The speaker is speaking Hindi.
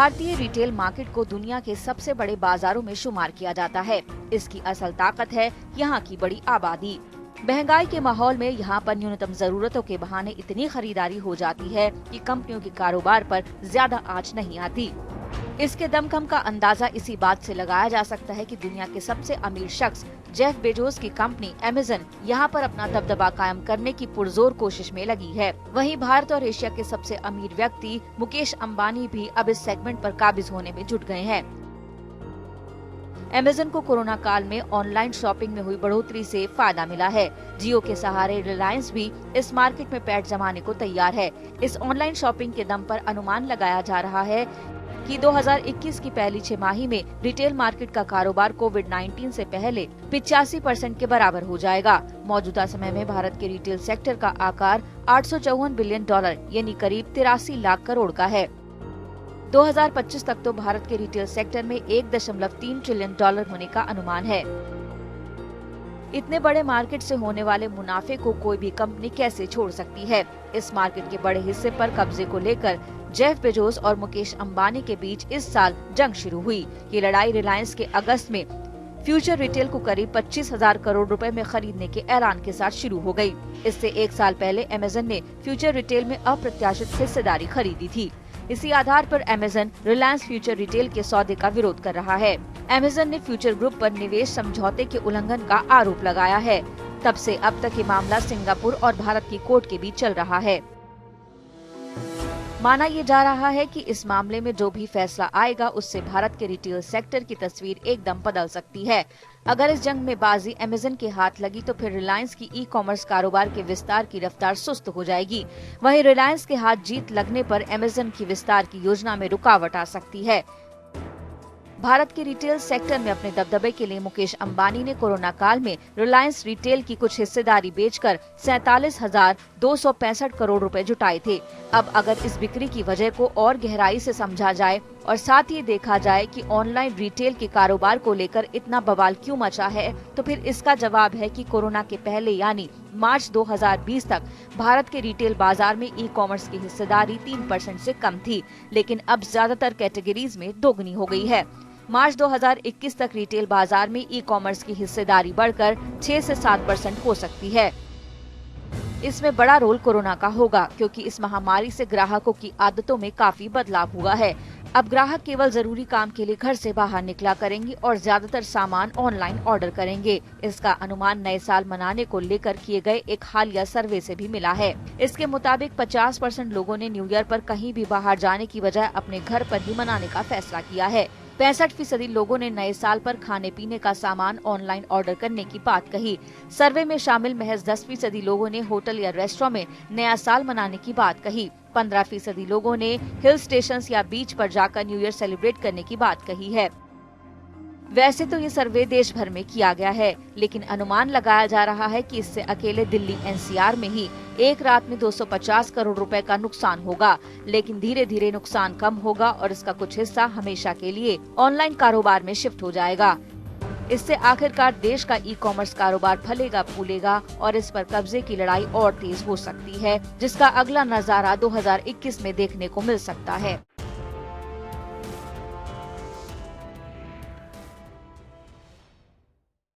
भारतीय रिटेल मार्केट को दुनिया के सबसे बड़े बाजारों में शुमार किया जाता है। इसकी असल ताकत है यहाँ की बड़ी आबादी। महंगाई के माहौल में यहाँ पर न्यूनतम जरूरतों के बहाने इतनी खरीदारी हो जाती है कि कंपनियों के कारोबार पर ज्यादा आंच नहीं आती। इसके दमखम का अंदाजा इसी बात से लगाया जा सकता है कि दुनिया के सबसे अमीर शख्स जेफ बेजोस की कंपनी अमेज़न यहाँ पर अपना दबदबा कायम करने की पुरजोर कोशिश में लगी है। वहीं भारत और एशिया के सबसे अमीर व्यक्ति मुकेश अंबानी भी अब इस सेगमेंट पर काबिज होने में जुट गए हैं। अमेज़न को कोरोना काल में ऑनलाइन शॉपिंग में हुई बढ़ोतरी से फायदा मिला है। जियो के सहारे रिलायंस भी इस मार्केट में पैठ जमाने को तैयार है। इस ऑनलाइन शॉपिंग के दम पर अनुमान लगाया जा रहा है कि 2021 की पहली छमाही में रिटेल मार्केट का कारोबार कोविड-19 से पहले 85% के बराबर हो जाएगा। मौजूदा समय में भारत के रिटेल सेक्टर का आकार $854 बिलियन यानी करीब 83 लाख करोड़ का है। 2025 तक तो भारत के रिटेल सेक्टर में $1.3 ट्रिलियन होने का अनुमान है। इतने बड़े मार्केट से होने वाले मुनाफे को कोई भी कंपनी कैसे छोड़ सकती है। इस मार्केट के बड़े हिस्से पर कब्जे को लेकर जेफ बेजोस और मुकेश अंबानी के बीच इस साल जंग शुरू हुई। ये लड़ाई रिलायंस के अगस्त में फ्यूचर रिटेल को करीब 25,000 करोड़ रुपए में खरीदने के ऐलान के साथ शुरू हो गई। इससे एक साल पहले अमेज़न ने फ्यूचर रिटेल में अप्रत्याशित हिस्सेदारी खरीदी थी। इसी आधार पर अमेज़न रिलायंस फ्यूचर रिटेल के सौदे का विरोध कर रहा है। अमेज़न ने फ्यूचर ग्रुप पर निवेश समझौते के उल्लंघन का आरोप लगाया है। तब से अब तक ये मामला सिंगापुर और भारत की कोर्ट के बीच चल रहा है। माना ये जा रहा है कि इस मामले में जो भी फैसला आएगा उससे भारत के रिटेल सेक्टर की तस्वीर एकदम बदल सकती है। अगर इस जंग में बाजी अमेज़न के हाथ लगी तो फिर रिलायंस की ई कॉमर्स कारोबार के विस्तार की रफ्तार सुस्त हो जाएगी। वहीं रिलायंस के हाथ जीत लगने पर अमेज़न की विस्तार की योजना में रुकावट आ सकती है। भारत के रिटेल सेक्टर में अपने दबदबे के लिए मुकेश अंबानी ने कोरोना काल में रिलायंस रिटेल की कुछ हिस्सेदारी बेचकर 47,265 करोड़ रुपए जुटाए थे। अब अगर इस बिक्री की वजह को और गहराई से समझा जाए और साथ ही देखा जाए कि ऑनलाइन रिटेल के कारोबार को लेकर इतना बवाल क्यों मचा है, तो फिर इसका जवाब है कि कोरोना के पहले यानी मार्च 2020 तक भारत के रिटेल बाजार में ई कॉमर्स की हिस्सेदारी 3% से कम थी, लेकिन अब ज्यादातर कैटेगरीज में दोगुनी हो गई है। मार्च 2021 तक रिटेल बाजार में ई कॉमर्स की हिस्सेदारी बढ़कर 6 से 7% हो सकती है। इसमें बड़ा रोल कोरोना का होगा, क्योंकि इस महामारी से ग्राहकों की आदतों में काफी बदलाव हुआ है। अब ग्राहक केवल जरूरी काम के लिए घर से बाहर निकला करेंगे और ज्यादातर सामान ऑनलाइन ऑर्डर करेंगे। इसका अनुमान नए साल मनाने को लेकर किए गए एक हालिया सर्वे से भी मिला है। इसके मुताबिक 50% लोगों ने न्यू ईयर पर कहीं भी बाहर जाने की बजाय अपने घर पर ही मनाने का फैसला किया है। 65% लोगों ने नए साल पर खाने पीने का सामान ऑनलाइन ऑर्डर करने की बात कही। सर्वे में शामिल महज 10% लोगों ने होटल या रेस्टोरेंट में नया साल मनाने की बात कही। 15% लोगों ने हिल स्टेशन या बीच पर जाकर न्यू ईयर सेलिब्रेट करने की बात कही है। वैसे तो ये सर्वे देश भर में किया गया है, लेकिन अनुमान लगाया जा रहा है कि इससे अकेले दिल्ली एनसीआर में ही एक रात में 250 करोड़ रुपए का नुकसान होगा। लेकिन धीरे धीरे नुकसान कम होगा और इसका कुछ हिस्सा हमेशा के लिए ऑनलाइन कारोबार में शिफ्ट हो जाएगा। इससे आखिरकार देश का ई कॉमर्स कारोबार फलेगा फूलेगा और इस पर कब्जे की लड़ाई और तेज हो सकती है, जिसका अगला नजारा 2021 में देखने को मिल सकता है।